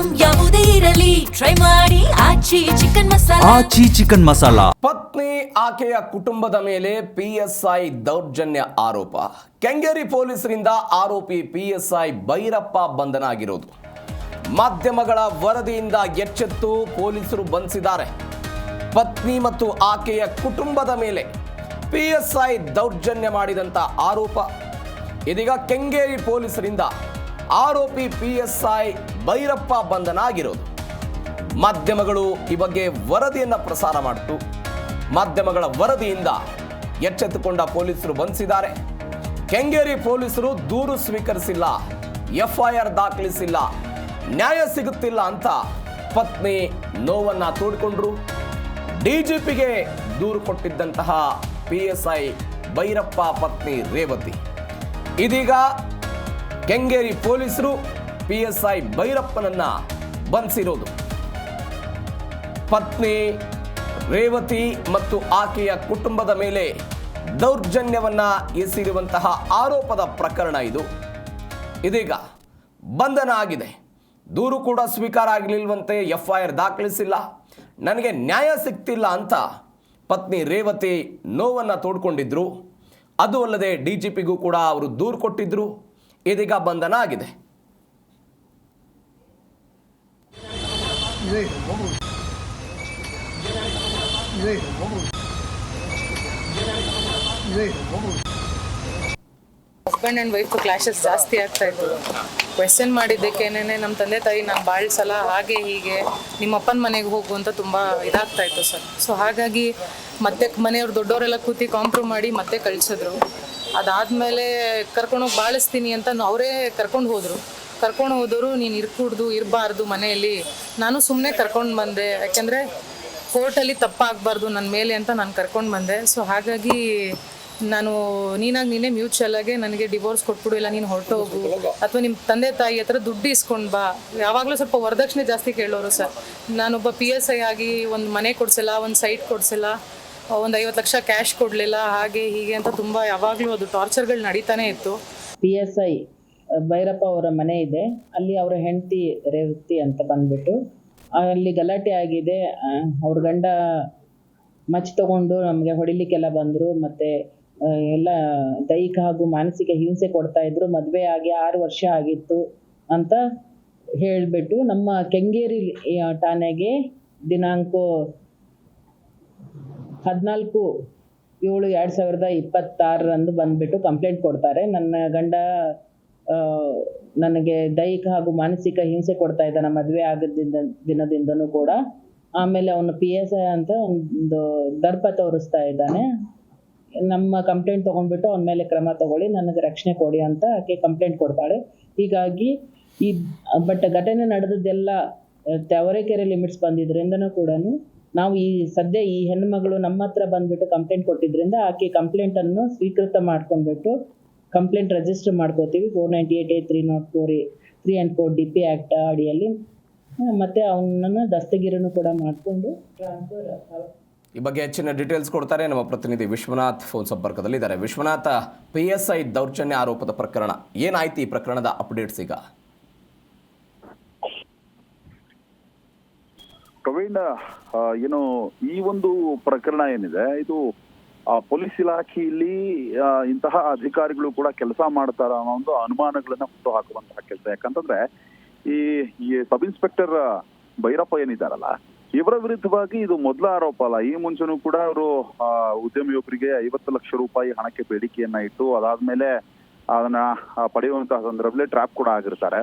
Item ಯಾವುದೇ ಇರಲಿ try ಮಾಡಿ ಆಚಿ ಚಿಕನ್ ಮಸಾಲಾ. ಪತ್ನಿ ಆಕೆಯ ಕುಟುಂಬದ ಮೇಲೆ PSI ದೌರ್ಜನ್ಯ ಆರೋಪ. ಕೆಂಗೇರಿ ಪೊಲೀಸರಿಂದ ಆರೋಪಿ PSI ಭೈರಪ್ಪ ಬಂಧನ ಆಗಿರೋದು. ಮಾಧ್ಯಮಗಳ ವರದಿಯಿಂದ ಎಚ್ಚೆತ್ತು ಪೊಲೀಸರು ಬಂಧಿಸಿದ್ದಾರೆ. ಪತ್ನಿ ಮತ್ತು ಆಕೆಯ ಕುಟುಂಬದ ಮೇಲೆ PSI ದೌರ್ಜನ್ಯ ಮಾಡಿದಂಥ ಆರೋಪ. ಇದೀಗ ಕೆಂಗೇರಿ ಪೊಲೀಸರಿಂದ ಆರೋಪಿ PSI ಭೈರಪ್ಪ ಬಂಧನ ಆಗಿರೋದು. ಮಾಧ್ಯಮಗಳು ಈ ಬಗ್ಗೆ ವರದಿಯನ್ನು ಪ್ರಸಾರ ಮಾಡಿತು. ಮಾಧ್ಯಮಗಳ ವರದಿಯಿಂದ ಎಚ್ಚೆತ್ತುಕೊಂಡ ಪೊಲೀಸರು ಬಂಧಿಸಿದ್ದಾರೆ. ಕೆಂಗೇರಿ ಪೊಲೀಸರು ದೂರು ಸ್ವೀಕರಿಸಿಲ್ಲ, FIR ದಾಖಲಿಸಿಲ್ಲ, ನ್ಯಾಯ ಸಿಗುತ್ತಿಲ್ಲ ಅಂತ ಪತ್ನಿ ನೋವನ್ನ ತೋಡಿಕೊಂಡ್ರು. DGPಗೆ ದೂರು ಕೊಟ್ಟಿದ್ದಂತಹ PSI ಭೈರಪ್ಪ ಪತ್ನಿ ರೇವತಿ. ಇದೀಗ ಕೆಂಗೇರಿ ಪೊಲೀಸರು PSI ಭೈರಪ್ಪನನ್ನ ಬಂಧಿಸಿರೋದು. ಪತ್ನಿ ರೇವತಿ ಮತ್ತು ಆಕೆಯ ಕುಟುಂಬದ ಮೇಲೆ ದೌರ್ಜನ್ಯವನ್ನ ಎಸಗಿರುವಂತಹ ಆರೋಪದ ಪ್ರಕರಣ ಇದು. ಇದೀಗ ಬಂಧನ ಆಗಿದೆ. ದೂರು ಕೂಡ ಸ್ವೀಕಾರ ಆಗಲಿಲ್ವಂತೆ, FIR ದಾಖಲಿಸಿಲ್ಲ, ನನಗೆ ನ್ಯಾಯ ಸಿಗ್ತಿಲ್ಲ ಅಂತ ಪತ್ನಿ ರೇವತಿ ನೋವನ್ನು ತೋಡ್ಕೊಂಡಿದ್ರು. ಅದು ಅಲ್ಲದೆ DGPಗೂ ಕೂಡ ಅವರು ದೂರು ಕೊಟ್ಟಿದ್ರು. ಇದೀಗ ಬಂಧನ ಆಗಿದೆ. ಹಸ್ಬೆಂಡ್ ಆ್ಯಂಡ್ ವೈಫ್ ಕ್ಲಾಶಸ್ ಜಾಸ್ತಿ ಆಗ್ತಾ ಇತ್ತು. ಕ್ವೆಶ್ಚನ್ ಮಾಡಿದ್ದಕ್ಕೇನೆ ನಮ್ಮ ತಂದೆ ತಾಯಿ ನಾನು ಭಾಳ ಸಲ ಹಾಗೆ ಹೀಗೆ ನಿಮ್ಮ ಅಪ್ಪನ ಮನೆಗೆ ಹೋಗು ಅಂತ ತುಂಬ ಇದಾಗ್ತಾ ಇತ್ತು ಸರ್. ಸೊ ಹಾಗಾಗಿ ಮತ್ತೆ ಮನೆಯವ್ರು ದೊಡ್ಡವರೆಲ್ಲ ಕೂತಿ ಕಾಂಪ್ರೂವ್ ಮಾಡಿ ಮತ್ತೆ ಕಳಿಸಿದ್ರು. ಅದಾದಮೇಲೆ ಕರ್ಕೊಂಡೋಗಿ ಬಾಳಿಸ್ತೀನಿ ಅಂತ ಅವರೇ ಕರ್ಕೊಂಡು ಹೋದವರು ನೀನು ಇರಬಾರ್ದು ಮನೆಯಲ್ಲಿ. ನಾನು ಸುಮ್ಮನೆ ಕರ್ಕೊಂಡು ಬಂದೆ, ಯಾಕೆಂದರೆ ಕೋರ್ಟಲ್ಲಿ ತಪ್ಪಾಗಬಾರ್ದು ನನ್ನ ಮೇಲೆ ಅಂತ ನಾನು ಕರ್ಕೊಂಡು ಬಂದೆ. ಸೊ ಹಾಗಾಗಿ ನಾನು ನೀನೇ ಮ್ಯೂಚುವಲ್ ಆಗಿ ನನಗೆ ಡಿವೋರ್ಸ್ ಕೊಟ್ಬಿಡು, ಇಲ್ಲ ನೀನು ಹೊರಟೋಗು, ಅಥವಾ ನಿಮ್ಮ ತಂದೆ ತಾಯಿ ಹತ್ರ ದುಡ್ಡು ಇಸ್ಕೊಂಡು ಬಾ. ಯಾವಾಗಲೂ ಸ್ವಲ್ಪ ವರದಕ್ಷಿಣೆ ಜಾಸ್ತಿ ಕೇಳೋರು ಸರ್. ನಾನೊಬ್ಬ PSI ಆಗಿ ಒಂದು ಮನೆ ಕೊಡಿಸಿಲ್ಲ, ಒಂದು ಸೈಟ್ ಕೊಡಿಸಿಲ್ಲ, ಒಂದು 50 ಲಕ್ಷ ಕ್ಯಾಶ್ ಕೊಡಲಿಲ್ಲ, ಹಾಗೆ ಹೀಗೆ ಅಂತ ತುಂಬ ಯಾವಾಗಲೂ ಅದು ಟಾರ್ಚರ್ಗಳು ನಡೀತಾನೆ ಇತ್ತು. PSI ಭೈರಪ್ಪ ಅವರ ಮನೆ ಇದೆ, ಅಲ್ಲಿ ಅವರ ಹೆಂಡತಿ ರೇವತಿ ಅಂತ ಬಂದ್ಬಿಟ್ಟು ಅಲ್ಲಿ ಗಲಾಟೆ ಆಗಿದೆ. ಅವ್ರ ಗಂಡ ಮಚ್ ತಗೊಂಡು ನಮಗೆ ಹೊಡಿಲಿಕ್ಕೆಲ್ಲ ಬಂದರು, ಮತ್ತು ಎಲ್ಲ ದೈಹಿಕ ಹಾಗೂ ಮಾನಸಿಕ ಹಿಂಸೆ ಕೊಡ್ತಾ ಇದ್ರು. ಮದುವೆ ಆಗಿ 6 ವರ್ಷ ಆಗಿತ್ತು ಅಂತ ಹೇಳಿಬಿಟ್ಟು ನಮ್ಮ ಕೆಂಗೇರಿ ಠಾಣೆಗೆ ದಿನಾಂಕ 14/7/2026 ಬಂದ್ಬಿಟ್ಟು ಕಂಪ್ಲೇಂಟ್ ಕೊಡ್ತಾರೆ. ನನ್ನ ಗಂಡ ನನಗೆ ದೈಹಿಕ ಹಾಗೂ ಮಾನಸಿಕ ಹಿಂಸೆ ಕೊಡ್ತಾ ಇದ್ದಾನೆ ಮದುವೆ ಆಗದಿಂದ ದಿನದಿಂದನೂ ಕೂಡ. ಆಮೇಲೆ ಅವನು PSI ಅಂತ ಒಂದು ದರ್ಪ ತೋರಿಸ್ತಾ ಇದ್ದಾನೆ. ನಮ್ಮ ಕಂಪ್ಲೇಂಟ್ ತೊಗೊಂಡ್ಬಿಟ್ಟು ಅವನ ಮೇಲೆ ಕ್ರಮ ತಗೊಳ್ಳಿ, ನನಗೆ ರಕ್ಷಣೆ ಕೊಡಿ ಅಂತ ಆಕೆ ಕಂಪ್ಲೇಂಟ್ ಕೊಡ್ತಾಳೆ. ಹೀಗಾಗಿ ಬಟ್ ಘಟನೆ ನಡೆದದ್ದೆಲ್ಲ ತಾವರೆಕೆರೆ ಲಿಮಿಟ್ಸ್ ಬಂದಿದ್ರಿಂದನೂ ಕೂಡ ನಾವು ಸದ್ಯ ಈ ಹೆಣ್ಣುಮಗಳು ನಮ್ಮ ಹತ್ರ ಬಂದ್ಬಿಟ್ಟು ಕಂಪ್ಲೇಂಟ್ ಕೊಟ್ಟಿದ್ರಿಂದ ಆಕೆ ಕಂಪ್ಲೇಂಟನ್ನು ಸ್ವೀಕೃತ ಮಾಡ್ಕೊಂಡ್ಬಿಟ್ಟು ಕಂಪ್ಲೇಂಟ್ ರಿಜಿಸ್ಟರ್ ಮಾಡ್ಕೋತೀವಿ 498A 3 and 4 DP ಆ್ಯಕ್ಟ್ ಅಡಿಯಲ್ಲಿ. ಮತ್ತು ಅವನನ್ನು ದಸ್ತಗಿರನ್ನು ಕೂಡ ಮಾಡಿಕೊಂಡು ಈ ಬಗ್ಗೆ ಹೆಚ್ಚಿನ ಡೀಟೇಲ್ಸ್ ಕೊಡ್ತಾರೆ ನಮ್ಮ ಪ್ರತಿನಿಧಿ ವಿಶ್ವನಾಥ್ ಫೋನ್ ಸಂಪರ್ಕದಲ್ಲಿದ್ದಾರೆ. ವಿಶ್ವನಾಥ, PSI ದೌರ್ಜನ್ಯ ಆರೋಪದ ಪ್ರಕರಣ ಏನಾಯ್ತು? ಈ ಪ್ರಕರಣದ ಅಪ್ಡೇಟ್ಸ್ ಈಗ. ಪ್ರವೀಣ್, ಏನು ಈ ಒಂದು ಪ್ರಕರಣ ಏನಿದೆ ಇದು ಪೊಲೀಸ್ ಇಲಾಖೆಯಲ್ಲಿ ಇಂತಹ ಅಧಿಕಾರಿಗಳು ಕೂಡ ಕೆಲಸ ಮಾಡ್ತಾರ ಅನ್ನೋ ಒಂದು ಅನುಮಾನಗಳನ್ನ ಹುಟ್ಟು ಹಾಕುವಂತಹ ಕೆಲಸ. ಯಾಕಂತಂದ್ರೆ ಈ ಸಬ್ ಇನ್ಸ್ಪೆಕ್ಟರ್ ಭೈರಪ್ಪ ಏನಿದ್ದಾರಲ್ಲ, ಇವರ ವಿರುದ್ಧವಾಗಿ ಇದು ಮೊದಲ ಆರೋಪ ಅಲ್ಲ. ಈ ಮುಂಚೆನೂ ಕೂಡ ಅವರು ಉದ್ಯಮಿಯೊಬ್ಬರಿಗೆ 50 ಲಕ್ಷ ರೂಪಾಯಿ ಹಣಕ್ಕೆ ಬೇಡಿಕೆಯನ್ನ ಇಟ್ಟು ಅದಾದ್ಮೇಲೆ ಅದನ್ನ ಪಡೆಯುವಂತಹ ಸಂದರ್ಭದಲ್ಲಿ ಟ್ರ್ಯಾಪ್ ಕೂಡ ಆಗಿರ್ತಾರೆ.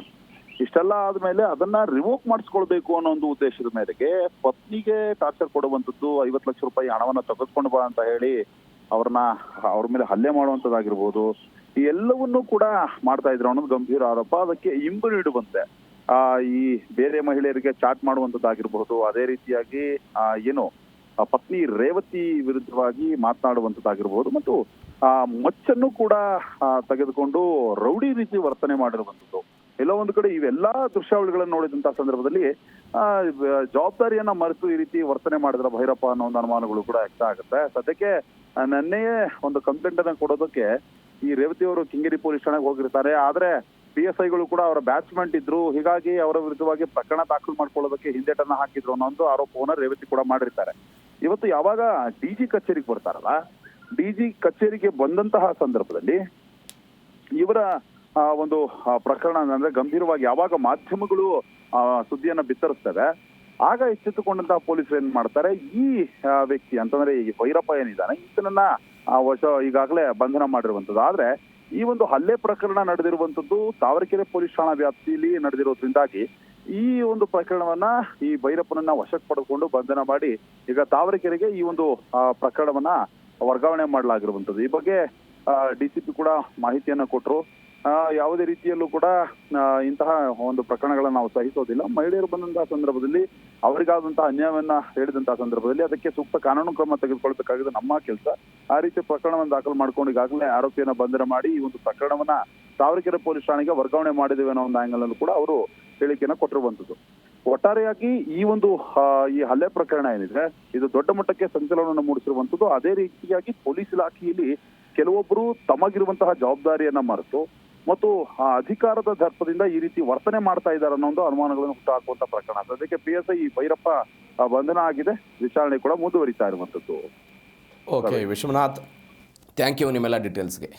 ಇಷ್ಟೆಲ್ಲ ಆದ್ಮೇಲೆ ಅದನ್ನ ರಿವೋಕ್ ಮಾಡಿಸ್ಕೊಳ್ಬೇಕು ಅನ್ನೋ ಒಂದು ಉದ್ದೇಶದ ಮೇರೆಗೆ ಪತ್ನಿಗೆ ಟಾರ್ಚರ್ ಕೊಡುವಂಥದ್ದು, 50 ಲಕ್ಷ ರೂಪಾಯಿ ಹಣವನ್ನ ತೆಗೆದುಕೊಂಡು ಬಾ ಅಂತ ಹೇಳಿ ಅವ್ರ ಮೇಲೆ ಹಲ್ಲೆ ಮಾಡುವಂತದ್ದಾಗಿರ್ಬೋದು, ಈ ಎಲ್ಲವನ್ನೂ ಕೂಡ ಮಾಡ್ತಾ ಇದ್ರು ಅನ್ನೋದು ಗಂಭೀರ ಆರೋಪ. ಅದಕ್ಕೆ ಇಂಬು ನೀಡುವಂತೆ ಈ ಬೇರೆ ಮಹಿಳೆಯರಿಗೆ ಚಾಟ್ ಮಾಡುವಂತದ್ದಾಗಿರ್ಬಹುದು, ಅದೇ ರೀತಿಯಾಗಿ ಏನು ಪತ್ನಿ ರೇವತಿ ವಿರುದ್ಧವಾಗಿ ಮಾತನಾಡುವಂತದ್ದಾಗಿರ್ಬಹುದು, ಮತ್ತು ಮಚ್ಚನ್ನು ಕೂಡ ತೆಗೆದುಕೊಂಡು ರೌಡಿ ರೀತಿ ವರ್ತನೆ ಮಾಡಿರುವಂಥದ್ದು. ಎಲ್ಲೋ ಒಂದು ಕಡೆ ಇವೆಲ್ಲಾ ದೃಶ್ಯಾವಳಿಗಳನ್ನು ನೋಡಿದಂತಹ ಸಂದರ್ಭದಲ್ಲಿ ಜವಾಬ್ದಾರಿಯನ್ನ ಮರೆತು ಈ ರೀತಿ ವರ್ತನೆ ಮಾಡಿದ್ರ ಭೈರಪ್ಪ ಅನ್ನೋ ಒಂದು ಅನುಮಾನಗಳು ಕೂಡ ವ್ಯಕ್ತ ಆಗುತ್ತೆ. ಸದ್ಯಕ್ಕೆ ನನ್ನೆಯೇ ಒಂದು ಕಂಪ್ಲೇಂಟ್ ಅನ್ನ ಕೊಡೋದಕ್ಕೆ ಈ ರೇವತಿ ಅವರು ಕೆಂಗೇರಿ ಪೊಲೀಸ್ ಠಾಣೆಗೆ ಹೋಗಿರ್ತಾರೆ. ಆದ್ರೆ PSIಗಳು ಕೂಡ ಅವರ ಬ್ಯಾಟ್ಸ್ಮೆಂಟ್ ಇದ್ರು, ಹೀಗಾಗಿ ಅವರ ವಿರುದ್ಧವಾಗಿ ಪ್ರಕರಣ ದಾಖಲು ಮಾಡ್ಕೊಳ್ಳೋದಕ್ಕೆ ಹಿಂದೇಟನ್ನ ಹಾಕಿದ್ರು ಅನ್ನೋ ಒಂದು ಆರೋಪವನ್ನ ರೇವತಿ ಕೂಡ ಮಾಡಿರ್ತಾರೆ. ಇವತ್ತು ಯಾವಾಗ DG ಕಚೇರಿಗೆ ಬರ್ತಾರಲ್ಲ, DG ಕಚೇರಿಗೆ ಬಂದಂತಹ ಸಂದರ್ಭದಲ್ಲಿ ಇವರ ಒಂದು ಪ್ರಕರಣ ಅಂದ್ರೆ ಗಂಭೀರವಾಗಿ ಯಾವಾಗ ಮಾಧ್ಯಮಗಳು ಸುದ್ದಿಯನ್ನ ಬಿತ್ತರಿಸ್ತವೆ, ಆಗ ಎಚ್ಚೆತ್ತುಕೊಂಡಂತಹ ಪೊಲೀಸರು ಏನ್ ಮಾಡ್ತಾರೆ, ಈ ವ್ಯಕ್ತಿ ಅಂತಂದ್ರೆ ಈ ಭೈರಪ್ಪ ಏನಿದ್ದಾನೆ ಈತನನ್ನ ಈಗಾಗಲೇ ಬಂಧನ ಮಾಡಿರುವಂತದ್ದು. ಆದ್ರೆ ಈ ಒಂದು ಹಲ್ಲೆ ಪ್ರಕರಣ ನಡೆದಿರುವಂತದ್ದು ತಾವರೆಕೆರೆ ಪೊಲೀಸ್ ಠಾಣಾ ವ್ಯಾಪ್ತಿಯಲ್ಲಿ ನಡೆದಿರೋದ್ರಿಂದಾಗಿ ಈ ಒಂದು ಪ್ರಕರಣವನ್ನ ಈ ಭೈರಪ್ಪನನ್ನ ವಶಕ್ಕೆ ಪಡೆದುಕೊಂಡು ಬಂಧನ ಮಾಡಿ ಈಗ ತಾವರೆಕೆರೆಗೆ ಈ ಒಂದು ಪ್ರಕರಣವನ್ನ ವರ್ಗಾವಣೆ ಮಾಡಲಾಗಿರುವಂತದ್ದು. ಈ ಬಗ್ಗೆ DCP ಕೂಡ ಮಾಹಿತಿಯನ್ನ ಕೊಟ್ಟರು. ಯಾವುದೇ ರೀತಿಯಲ್ಲೂ ಕೂಡ ಇಂತಹ ಒಂದು ಪ್ರಕರಣಗಳನ್ನ ನಾವು ಸಹಿಸೋದಿಲ್ಲ. ಮಹಿಳೆಯರು ಬಂದಂತಹ ಸಂದರ್ಭದಲ್ಲಿ ಅವರಿಗಾದಂತಹ ಅನ್ಯಾಯವನ್ನ ಹೇಳಿದಂತಹ ಸಂದರ್ಭದಲ್ಲಿ ಅದಕ್ಕೆ ಸೂಕ್ತ ಕಾನೂನು ಕ್ರಮ ತೆಗೆದುಕೊಳ್ಬೇಕಾಗಿದೆ ನಮ್ಮ ಕೆಲಸ. ಆ ರೀತಿ ಪ್ರಕರಣವನ್ನು ದಾಖಲು ಮಾಡ್ಕೊಂಡು ಈಗಾಗಲೇ ಆರೋಪಿಯನ್ನ ಬಂಧನ ಮಾಡಿ ಈ ಒಂದು ಪ್ರಕರಣವನ್ನ ತಾವರೆಕೆರೆ ಪೊಲೀಸ್ ಠಾಣೆಗೆ ವರ್ಗಾವಣೆ ಮಾಡಿದ್ದೇವೆ ಅನ್ನೋ ಒಂದು ಆಂಗಲ್ ಅಲ್ಲೂ ಕೂಡ ಅವರು ಹೇಳಿಕೆಯನ್ನ ಕೊಟ್ಟಿರುವಂತದ್ದು. ಒಟ್ಟಾರೆಯಾಗಿ ಈ ಒಂದು ಈ ಹಲ್ಲೆ ಪ್ರಕರಣ ಏನಿದೆ ಇದು ದೊಡ್ಡ ಮಟ್ಟಕ್ಕೆ ಸಂಚಲನವನ್ನು ಮೂಡಿಸಿರುವಂತದ್ದು. ಅದೇ ರೀತಿಯಾಗಿ ಪೊಲೀಸ್ ಇಲಾಖೆಯಲ್ಲಿ ಕೆಲವೊಬ್ಬರು ತಮಗಿರುವಂತಹ ಜವಾಬ್ದಾರಿಯನ್ನ ಮರೆತು ಮತ್ತು ಅಧಿಕಾರದ ದರ್ಪದಿಂದ ಈ ರೀತಿ ವರ್ತನೆ ಮಾಡ್ತಾ ಇದ್ದಾರೆ ಅನ್ನೋ ಒಂದು ಅನುಮಾನಗಳನ್ನು ಹುಟ್ಟುಹಾಕುವಂತ ಪ್ರಕರಣ. ಸದ್ಯಕ್ಕೆ PSI ಭೈರಪ್ಪ ಬಂಧನ ಆಗಿದೆ, ವಿಚಾರಣೆ ಕೂಡ ಮುಂದುವರಿತಾ ಇರುವಂತದ್ದು. ಓಕೆ ವಿಶ್ವನಾಥ್, ಥ್ಯಾಂಕ್ ಯು ನಿಮ್ಮೆಲ್ಲ ಡೀಟೇಲ್ಸ್ಗೆ.